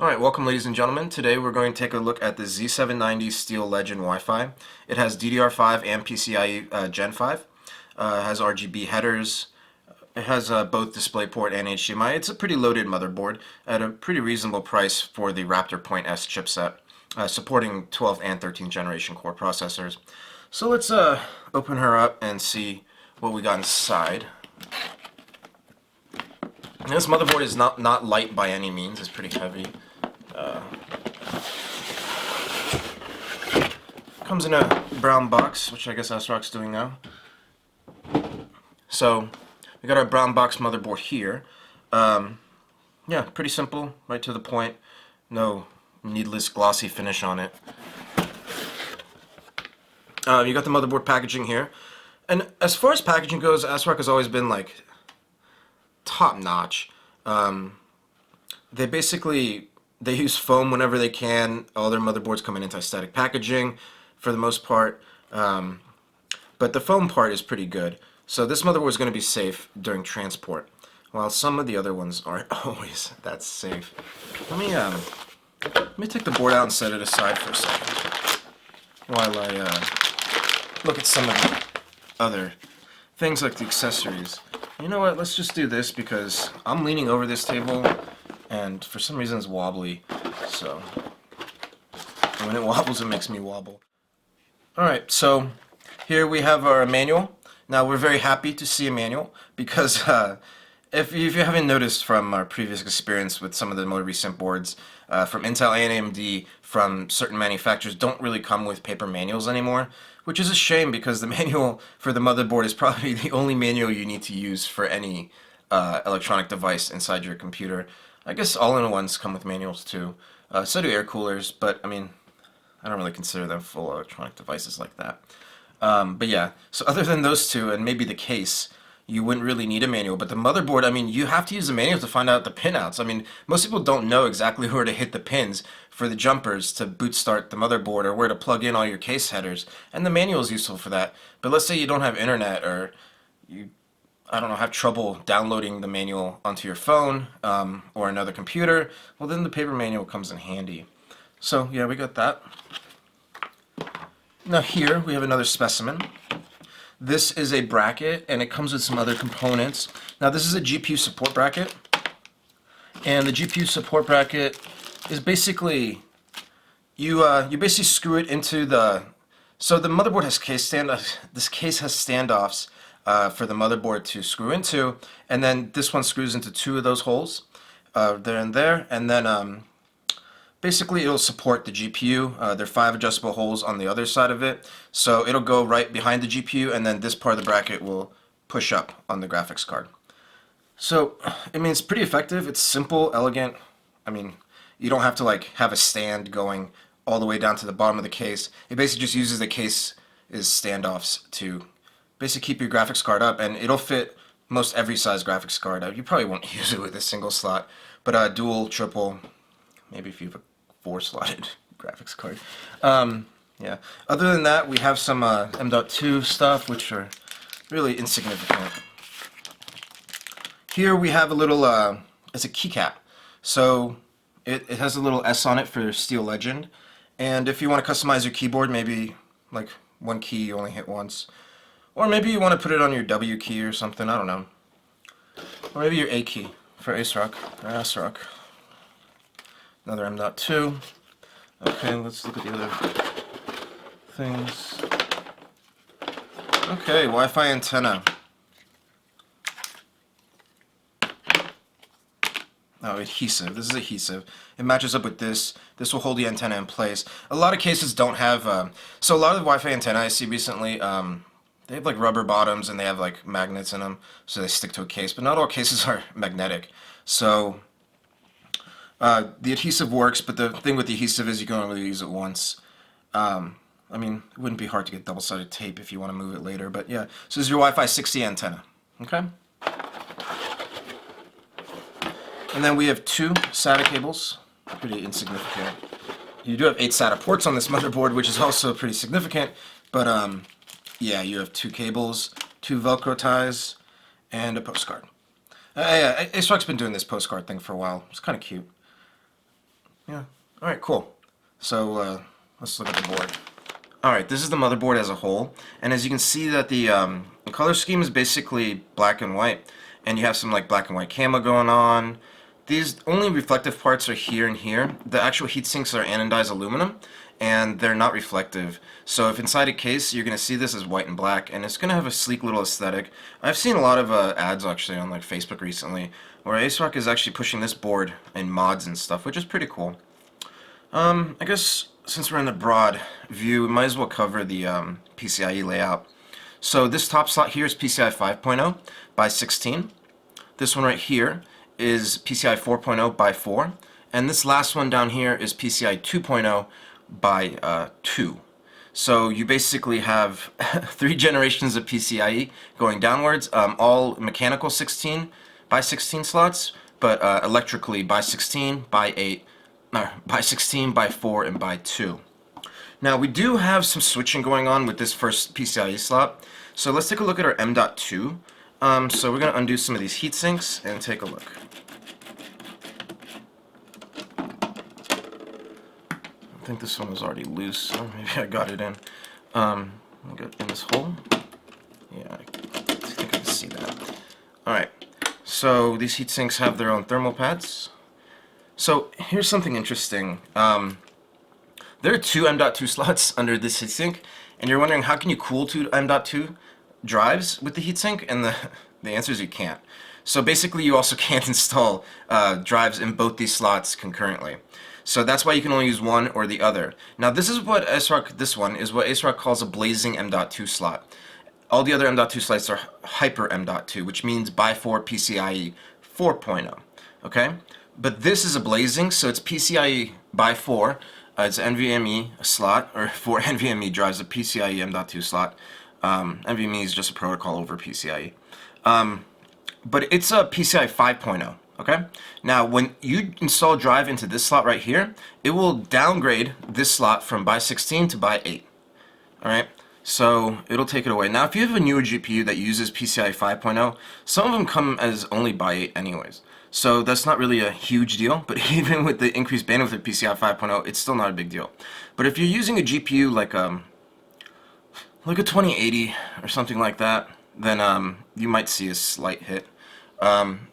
Alright, welcome ladies and gentlemen. Today we're going to take a look at the Z790 Steel Legend Wi-Fi. It has DDR5 and PCIe Gen 5. It has RGB headers. It has both DisplayPort and HDMI. It's a pretty loaded motherboard at a pretty reasonable price for the Raptor Point S chipset, supporting 12th and 13th generation core processors. So let's open her up and see what we got inside. And this motherboard is not light by any means. It's pretty heavy. Comes in a brown box, which I guess ASRock's doing now. So we got our brown box motherboard here. Yeah, pretty simple, right to the point. No needless glossy finish on it. You got the motherboard packaging here. And as far as packaging goes, ASRock has always been like top notch. They use foam whenever they can. All their motherboards come in anti-static packaging for the most part. But the foam part is pretty good. So this motherboard is going to be safe during transport, while some of the other ones aren't always that safe. Let me take the board out and set it aside for a second while I look at some of the other things like the accessories. You know what, let's just do this because I'm leaning over this table and for some reason it's wobbly, so when it wobbles it makes me wobble. Alright, so here we have our manual. Now we're very happy to see a manual because if you haven't noticed from our previous experience with some of the more recent boards from Intel and AMD from certain manufacturers don't really come with paper manuals anymore, which is a shame because the manual for the motherboard is probably the only manual you need to use for any electronic device inside your computer. I guess all-in-ones come with manuals too. So do air coolers, but I mean, I don't really consider them full electronic devices like that. But yeah, so other than those two and maybe the case, you wouldn't really need a manual. But the motherboard, I mean, you have to use the manual to find out the pinouts. I mean, most people don't know exactly where to hit the pins for the jumpers to boot start the motherboard or where to plug in all your case headers. And the manual is useful for that. But let's say you don't have internet or you, I don't know, have trouble downloading the manual onto your phone or another computer. Well, then the paper manual comes in handy. So yeah, we got that. Now here we have another specimen. This is a bracket and it comes with some other components. Now this is a GPU support bracket, and the GPU support bracket is basically you basically screw it into the, so the motherboard has case standoffs. This case has standoffs for the motherboard to screw into, and then this one screws into two of those holes there and there, and then basically it'll support the GPU. There are 5 adjustable holes on the other side of it, so it'll go right behind the GPU, and then this part of the bracket will push up on the graphics card. So, I mean, it's pretty effective. It's simple, elegant. I mean, you don't have to like have a stand going all the way down to the bottom of the case. It basically just uses the case's standoffs to basically keep your graphics card up, and it'll fit most every size graphics card. You probably won't use it with a single slot, but dual, triple, maybe if you have a 4-slotted graphics card. Yeah. Other than that, we have some M.2 stuff, which are really insignificant. Here we have a little, it's a keycap. So it has a little S on it for Steel Legend. And if you want to customize your keyboard, maybe like one key you only hit once. Or maybe you want to put it on your W key or something, I don't know. Or maybe your A key for ASRock or ASRock. Another M.2. Okay, let's look at the other things. Okay, Wi-Fi antenna. Oh, adhesive. This is adhesive. It matches up with this. This will hold the antenna in place. A lot of cases don't have... so a lot of the Wi-Fi antenna I see recently, they have like rubber bottoms and they have like magnets in them, so they stick to a case. But not all cases are magnetic. So... the adhesive works, but the thing with the adhesive is you can only use it once. I mean, it wouldn't be hard to get double-sided tape if you want to move it later, but yeah. So this is your Wi-Fi 6E antenna, okay? And then we have 2 SATA cables, pretty insignificant. You do have 8 SATA ports on this motherboard, which is also pretty significant, but yeah, you have 2 cables, 2 Velcro ties, and a postcard. Yeah, ASRock's been doing this postcard thing for a while. It's kind of cute. Yeah. All right, cool. So let's look at the board. All right, this is the motherboard as a whole, and as you can see that the color scheme is basically black and white, and you have some like black and white camo going on. These only reflective parts are here and here. The actual heat sinks are anodized aluminum, and they're not reflective. So if inside a case, you're going to see this as white and black, and it's going to have a sleek little aesthetic. I've seen a lot of ads actually on like Facebook recently, where ASRock is actually pushing this board in mods and stuff, which is pretty cool. I guess since we're in the broad view, we might as well cover the PCIe layout. So this top slot here is PCI 5.0 by 16. This one right here is PCI 4.0 by 4. And this last one down here is PCI 2.0 by 2. So you basically have 3 generations of PCIe going downwards, all mechanical 16 by 16 slots, but electrically by 16 by 8. By 16, by 4, and by 2. Now we do have some switching going on with this first PCIe slot. So let's take a look at our M.2. So we're going to undo some of these heat sinks and take a look. I think this one was already loose, so maybe I got it in. I'll get in this hole. Yeah, I think I can see that. Alright, so these heat sinks have their own thermal pads. So here's something interesting. There are 2 M.2 slots under this heatsink, and you're wondering how can you cool 2 M.2 drives with the heatsink, and the answer is you can't. So basically you also can't install drives in both these slots concurrently. So that's why you can only use one or the other. Now this is what this one is what ASRock calls a blazing M.2 slot. All the other M.2 slots are hyper M.2, which means by 4 PCIe 4.0. Okay? But this is a blazing, so it's PCIe by 4. It's NVMe slot, or 4 NVMe drives, a PCIe M.2 slot. NVMe is just a protocol over PCIe. But it's a PCIe 5.0, okay? Now, when you install a drive into this slot right here, it will downgrade this slot from by 16 to by 8. Alright? So, it'll take it away. Now, if you have a newer GPU that uses PCIe 5.0, some of them come as only by 8 anyways. So that's not really a huge deal, but even with the increased bandwidth of PCIe 5.0, it's still not a big deal. But if you're using a GPU like a 2080 or something like that, then you might see a slight hit.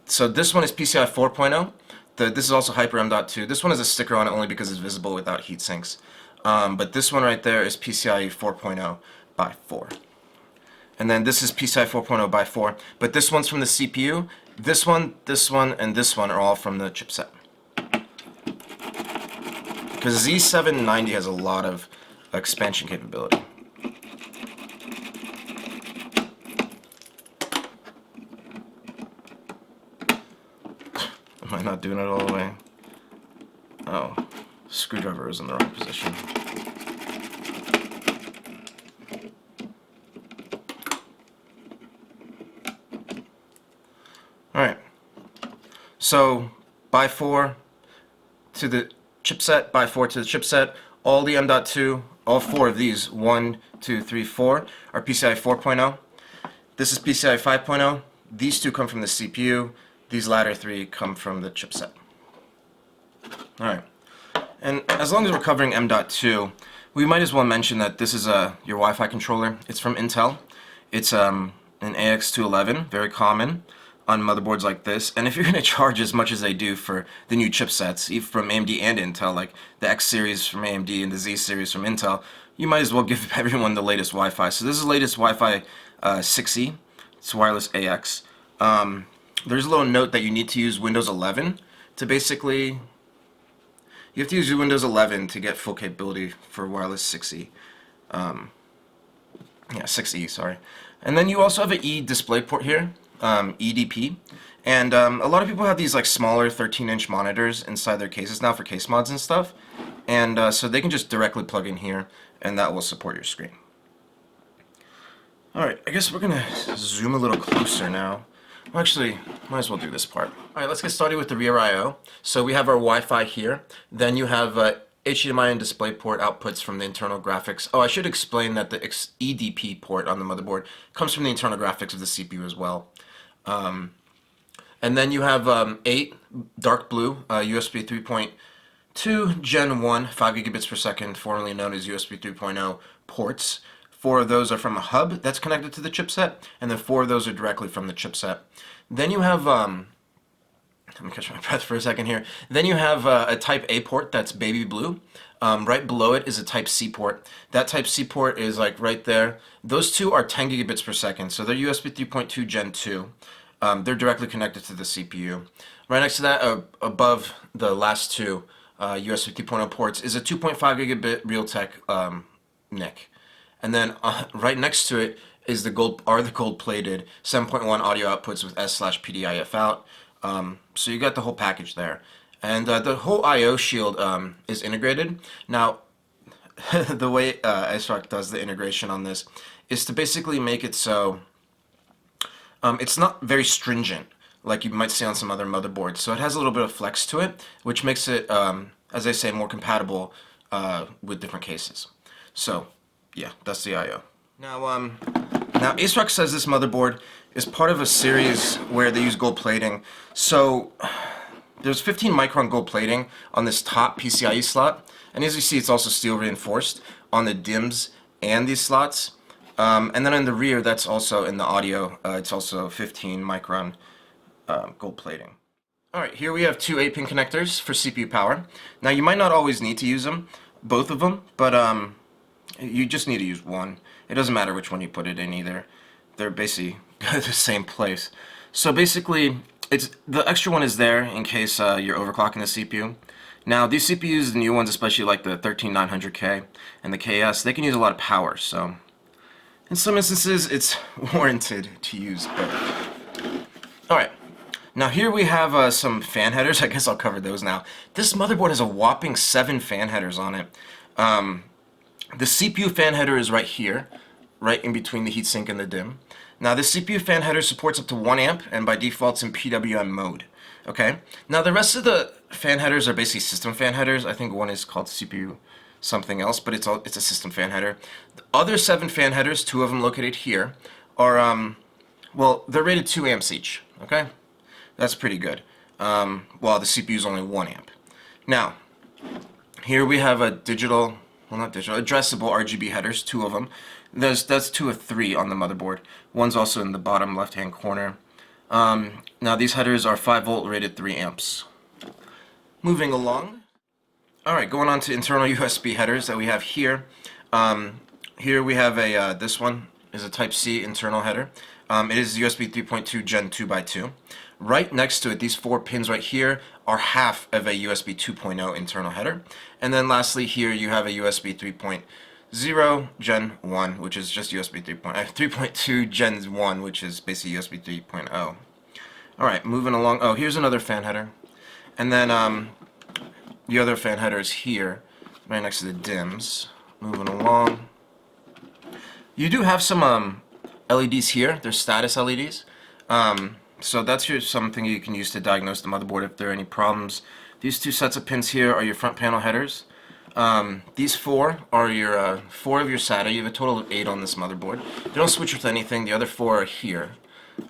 So this one is PCIe 4.0. This is also Hyper M.2. This one has a sticker on it only because it's visible without heat sinks. But this one right there is PCIe 4.0 by 4. And then this is PCIe 4.0 by 4. But this one's from the CPU. This one, and this one are all from the chipset. Because Z790 has a lot of expansion capability. Am I not doing it all the way? Oh, screwdriver is in the wrong position. Alright, so by 4 to the chipset, by 4 to the chipset, all the M.2, all 4 of these, 1, 2, 3, 4, are PCIe 4.0. This is PCIe 5.0. These 2 come from the CPU. These latter 3 come from the chipset. Alright, and as long as we're covering M.2, we might as well mention that this is your Wi-Fi controller. It's from Intel. It's an AX211, very common on motherboards like this, and if you're going to charge as much as they do for the new chipsets, even from AMD and Intel, like the X series from AMD and the Z series from Intel, you might as well give everyone the latest Wi-Fi. So this is the latest Wi-Fi 6E. It's wireless AX. There's a little note that you need to use Windows 11 to basically... You have to use Windows 11 to get full capability for wireless 6E. Yeah, 6E, sorry. And then you also have an E display port here. EDP, and a lot of people have these like smaller 13-inch monitors inside their cases now for case mods and stuff, and so they can just directly plug in here and that will support your screen. Alright, I guess we're gonna zoom a little closer now. Well, actually, might as well do this part. Alright, let's get started with the rear I/O. So we have our Wi-Fi here, then you have HDMI and DisplayPort outputs from the internal graphics. Oh, I should explain that the EDP port on the motherboard comes from the internal graphics of the CPU as well. And then you have 8 dark blue USB 3.2 two Gen 1 5 gigabits per second, formerly known as USB 3.0 ports. 4 of those are from a hub that's connected to the chipset, and then 4 of those are directly from the chipset. Then you have, let me catch my breath for a second here. Then you have a Type A port that's baby blue. Right below it is a Type C port. That Type C port is like right there. Those two are 10 gigabits per second, so they're USB 3.2 Gen 2. They're directly connected to the CPU. Right next to that, above the last two USB 3.0 ports, is a 2.5 gigabit Realtek NIC. And then right next to it is the gold-plated 7.1 audio outputs with S/PDIF out. So you got the whole package there. And the whole I/O shield is integrated. Now, the way ASRock does the integration on this is to basically make it so it's not very stringent like you might see on some other motherboards. So it has a little bit of flex to it, which makes it, as I say, more compatible with different cases. So, yeah, that's the I/O. Now ASRock says this motherboard is part of a series where they use gold plating. So there's 15 micron gold plating on this top PCIe slot, and as you see, it's also steel reinforced on the DIMMs and these slots. And then in the rear, that's also in the audio. It's also 15 micron gold plating. Alright, here we have two 8-pin connectors for CPU power. Now you might not always need to use them, both of them, but you just need to use one. It doesn't matter which one you put it in either. They're basically the same place. So basically, the extra one is there in case you're overclocking the CPU. Now these CPUs, the new ones, especially like the 13900K and the KS, they can use a lot of power. So in some instances, it's warranted to use both. Alright, now here we have some fan headers. I guess I'll cover those now. This motherboard has a whopping 7 fan headers on it. The CPU fan header is right here, right in between the heatsink and the DIMM. Now the CPU fan header supports up to 1 amp, and by default it's in PWM mode. Okay. Now the rest of the fan headers are basically system fan headers. I think one is called CPU something else, but it's a system fan header. The other 7 fan headers, 2 of them located here, are well, they're rated 2 amps each. Okay, that's pretty good. While the CPU is only 1 amp. Now here we have a addressable RGB headers, 2 of them. That's 2 of 3 on the motherboard. One's also in the bottom left-hand corner. Now these headers are 5-volt rated 3 amps. Moving along. Alright, going on to internal USB headers that we have here. Here we have this one is a Type C internal header. It is USB 3.2 Gen 2x2. Right next to it, these 4 pins right here are half of a USB 2.0 internal header. And then lastly here you have a USB 3.0 Gen 1, which is just USB 3.2 Gen 1, which is basically USB 3.0. Alright, moving along. Oh, here's another fan header. And then the other fan header is here, right next to the DIMMs. Moving along. You do have some LEDs here. They're status LEDs. So that's something you can use to diagnose the motherboard if there are any problems. These 2 sets of pins here are your front panel headers. These 4 are your 4 of your SATA. You have a total of 8 on this motherboard. They don't switch with anything. The other 4 are here.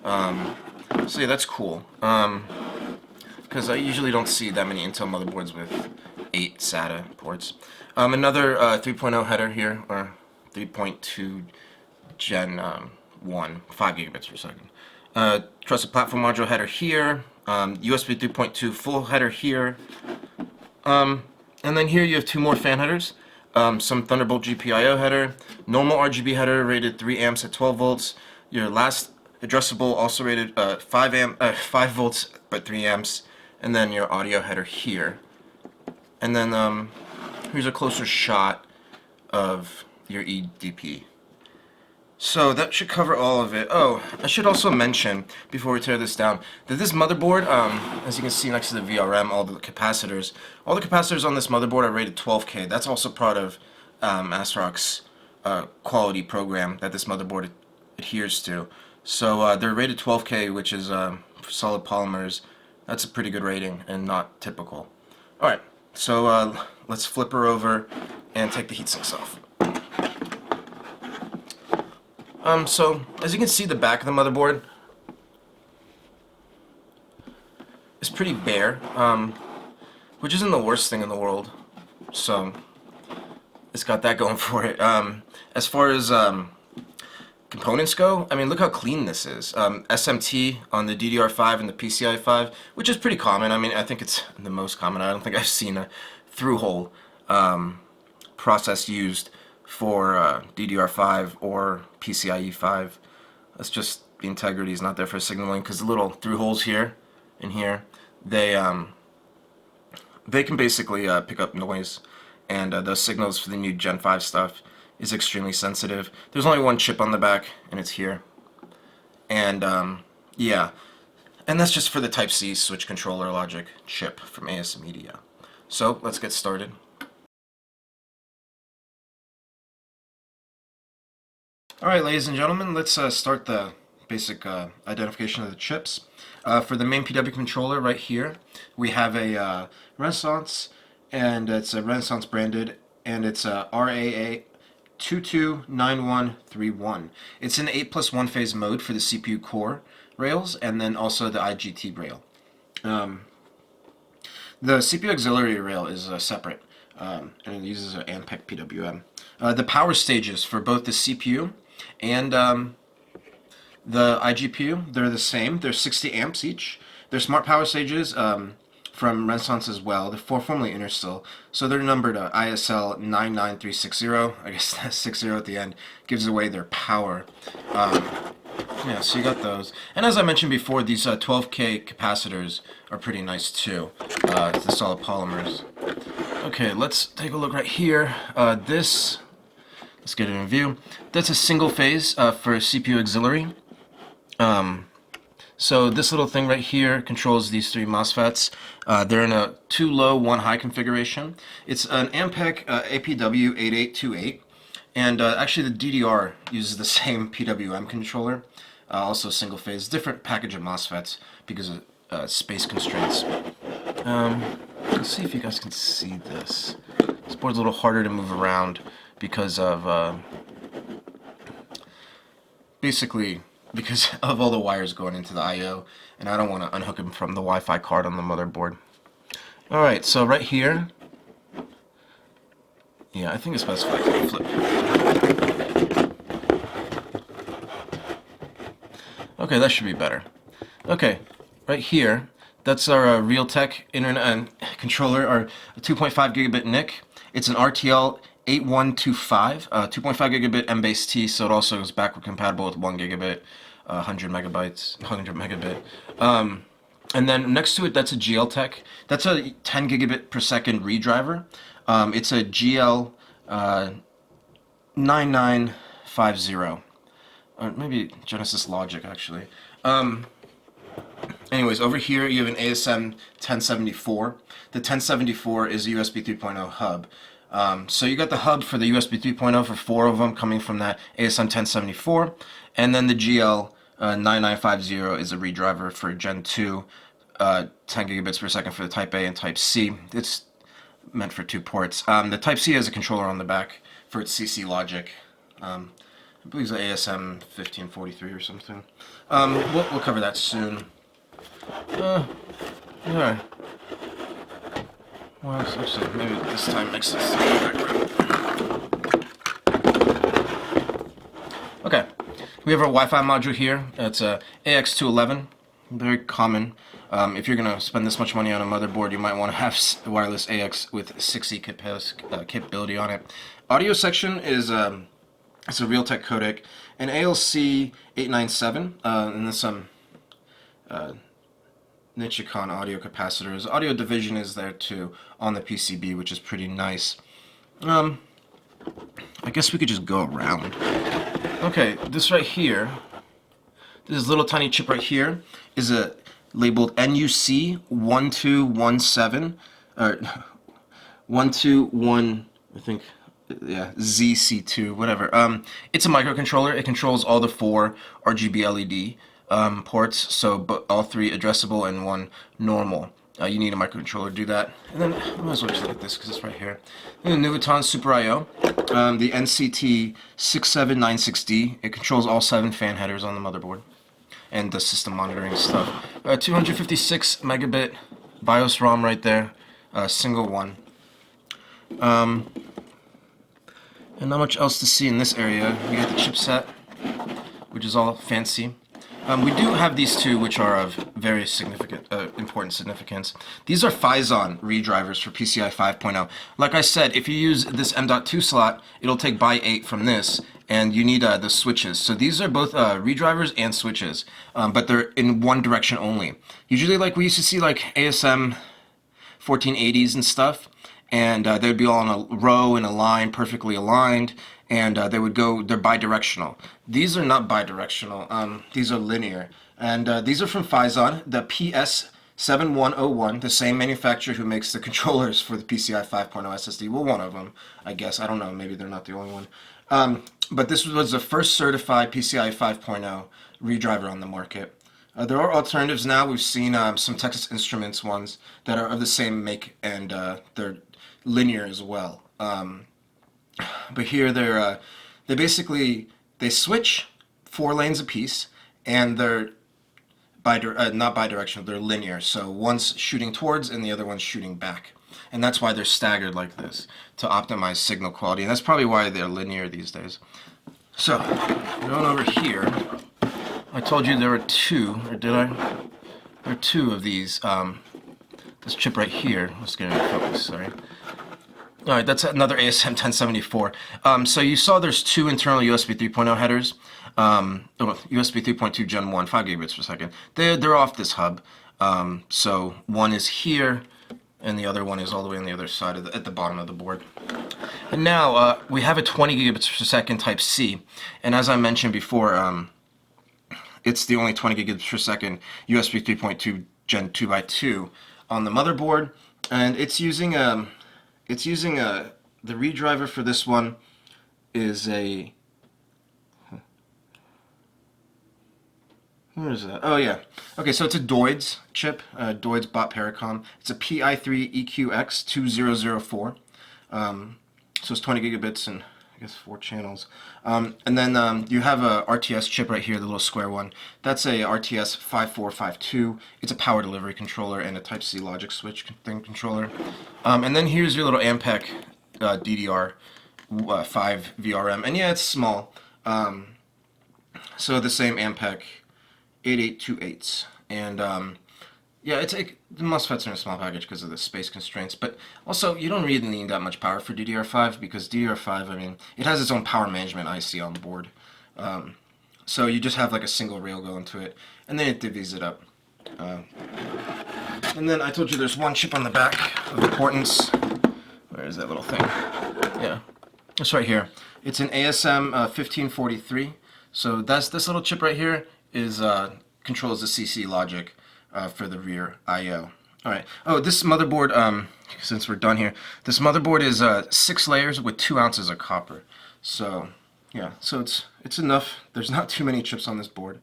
So yeah, that's cool. Because I usually don't see that many Intel motherboards with 8 SATA ports. Another 3.0 header here, or 3.2 Gen 1, 5 gigabits per second. Trusted platform module header here, USB 3.2 full header here, and then here you have 2 more fan headers, some Thunderbolt GPIO header, normal RGB header rated 3 amps at 12 volts, your last addressable also rated 5 volts but 3 amps, and then your audio header here. And then here's a closer shot of your EDP. So that should cover all of it. Oh, I should also mention, before we tear this down, that this motherboard, as you can see next to the VRM, all the capacitors on this motherboard are rated 12K. That's also part of ASRock's quality program that this motherboard adheres to. So they're rated 12K, which is for solid polymers. That's a pretty good rating and not typical. Alright, so let's flip her over and take the heatsinks off. So, as you can see, the back of the motherboard is pretty bare. which isn't the worst thing in the world. So it's got that going for it. As far as components go, I mean, look how clean this is. SMT on the DDR5 and the PCI 5, which is pretty common. I mean, I think it's the most common. I don't think I've seen a through-hole process used for DDR5 or PCIe 5. That's just, the integrity is not there for signaling, because the little through holes here and here, they can basically pick up noise, and those signals for the new Gen 5 stuff is extremely sensitive. There's only one chip on the back, and it's here. And yeah, and that's just for the Type-C switch controller logic chip from AS Media. So let's get started. Alright, ladies and gentlemen, let's start the basic identification of the chips. For the main PW controller right here, we have a Renaissance, and it's a Renaissance branded, and it's a RAA 229131. It's in 8+1 phase mode for the CPU core rails, and then also the IGT rail. The CPU auxiliary rail is separate, and it uses an Ampeg PWM. The power stages for both the CPU and the iGPU, they're the same. They're 60 amps each. They're smart power stages from Renaissance as well. They're formerly Interstill, so they're numbered ISL 99360. I guess that 60 at the end gives away their power. Yeah, so you got those. And as I mentioned before, these 12K capacitors are pretty nice too. The solid polymers. Okay, let's take a look right here. Let's get it in view. That's a single phase for CPU auxiliary. So this little thing right here controls these three MOSFETs. They're in a 2 low, 1 high configuration. It's an Ampeg APW8828, and actually the DDR uses the same PWM controller, also single phase, different package of MOSFETs because of space constraints. Let's see if you guys can see this. This board's a little harder to move around because of basically because of all the wires going into the I/O, and I don't want to unhook them from the Wi-Fi card on the motherboard. Alright, so right here, yeah, I think it's best if I can flip. Okay, that should be better. Okay, right here, that's our Realtek internet controller, our 2.5 gigabit NIC. It's an RTL 8125, 2.5 gigabit MBase-T, so it also is backward compatible with 1 gigabit, 100 megabytes, 100 megabit. And then next to it, that's a GLTech. That's a 10 gigabit per second redriver. It's a GL 9950, or maybe Genesis Logic actually. Anyways, over here you have an ASM 1074. The 1074 is a USB 3.0 hub. So you got the hub for the USB 3.0 for 4 of them coming from that ASM 1074, and then the GL 9950 is a redriver for Gen 2, 10 gigabits per second for the Type A and Type C. It's meant for 2 ports. The Type C has a controller on the back for its CC logic. I believe it's an ASM 1543 or something. We'll cover that soon. Yeah. Well, actually, maybe this time mix this in the background. Okay, we have our Wi-Fi module here. It's a AX211, very common. If you're going to spend this much money on a motherboard, you might want to have wireless AX with 6E capability on it. Audio section is it's a Realtek codec, an ALC 897, and then some Nichicon audio capacitors. Audio division is there too on the PCB, which is pretty nice. I guess we could just go around. Okay, this right here, this little tiny chip right here is a labeled NUC 1217 or 121, I think. Yeah, ZC2, whatever. It's a microcontroller. It controls all the 4 RGB LED ports, so all 3 addressable and 1 normal. You need a microcontroller to do that. And then I might as well just look at this because it's right here. And the Nuvoton Super I/O, the NCT 6796D. It controls all 7 fan headers on the motherboard and the system monitoring stuff. 256 megabit BIOS ROM right there. single one. And not much else to see in this area. We got the chipset, which is all fancy. We do have these two, which are of very important significance. These are Phison redrivers for PCI 5.0. Like I said, if you use this M.2 slot, it'll take by 8 from this, and you need the switches. So these are both redrivers and switches, but they're in one direction only. Usually, like we used to see, like ASM 1480s and stuff, and they would be all in a row in a line, perfectly aligned, and they're bidirectional. These are not bidirectional, these are linear, and these are from Phison, the PS7101, the same manufacturer who makes the controllers for the PCI 5.0 SSD. Well, one of them, I guess. I don't know, maybe they're not the only one. But this was the first certified PCI 5.0 redriver on the market. There are alternatives now. We've seen some Texas Instruments ones that are of the same make, and they're linear as well. But here they basically switch 4 lanes apiece, and they're not bidirectional. They're linear. So one's shooting towards and the other one's shooting back, and that's why they're staggered like this to optimize signal quality. And that's probably why they're linear these days. So going over here, I told you there were 2, or did I? There are 2 of these. This chip right here. Let's get into focus. Sorry. All right, that's another ASM 1074. So you saw there's 2 internal USB 3.0 headers. USB 3.2 Gen 1, 5 gigabits per second. They're off this hub. So one is here, and the other one is all the way on the other side at the bottom of the board. And now we have a 20 gigabits per second Type C, and as I mentioned before, it's the only 20 gigabits per second USB 3.2 Gen 2x2 on the motherboard, and it's using the redriver for this one is a, where is that? Oh yeah, okay, so it's a Doids chip, Doids bot Paracom. It's a PI3EQX2004, so it's 20 gigabits and I guess 4 channels. And then you have a RTS chip right here, the little square one. That's a RTS 5452. It's a power delivery controller and a Type-C logic switch controller. And then here's your little Ampeg DDR5 VRM. And yeah, it's small. So the same Ampeg 8828s. And yeah, the MOSFETs are in a small package because of the space constraints, but also you don't really need that much power for DDR5 because DDR5, I mean, it has its own power management IC on board. So you just have like a single rail going to it, and then it divvies it up. And then I told you there's one chip on the back of importance. Where is that little thing? Yeah, it's right here. It's an ASM 1543. So this little chip right here is controls the CC logic for the rear I/O. Alright. Oh, this motherboard, since we're done here, this motherboard is 6 layers with 2 ounces of copper. So, yeah, so it's enough. There's not too many chips on this board,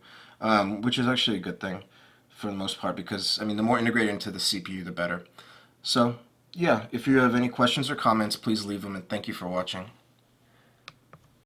which is actually a good thing for the most part because, I mean, the more integrated into the CPU, the better. So, yeah, if you have any questions or comments, please leave them, and thank you for watching.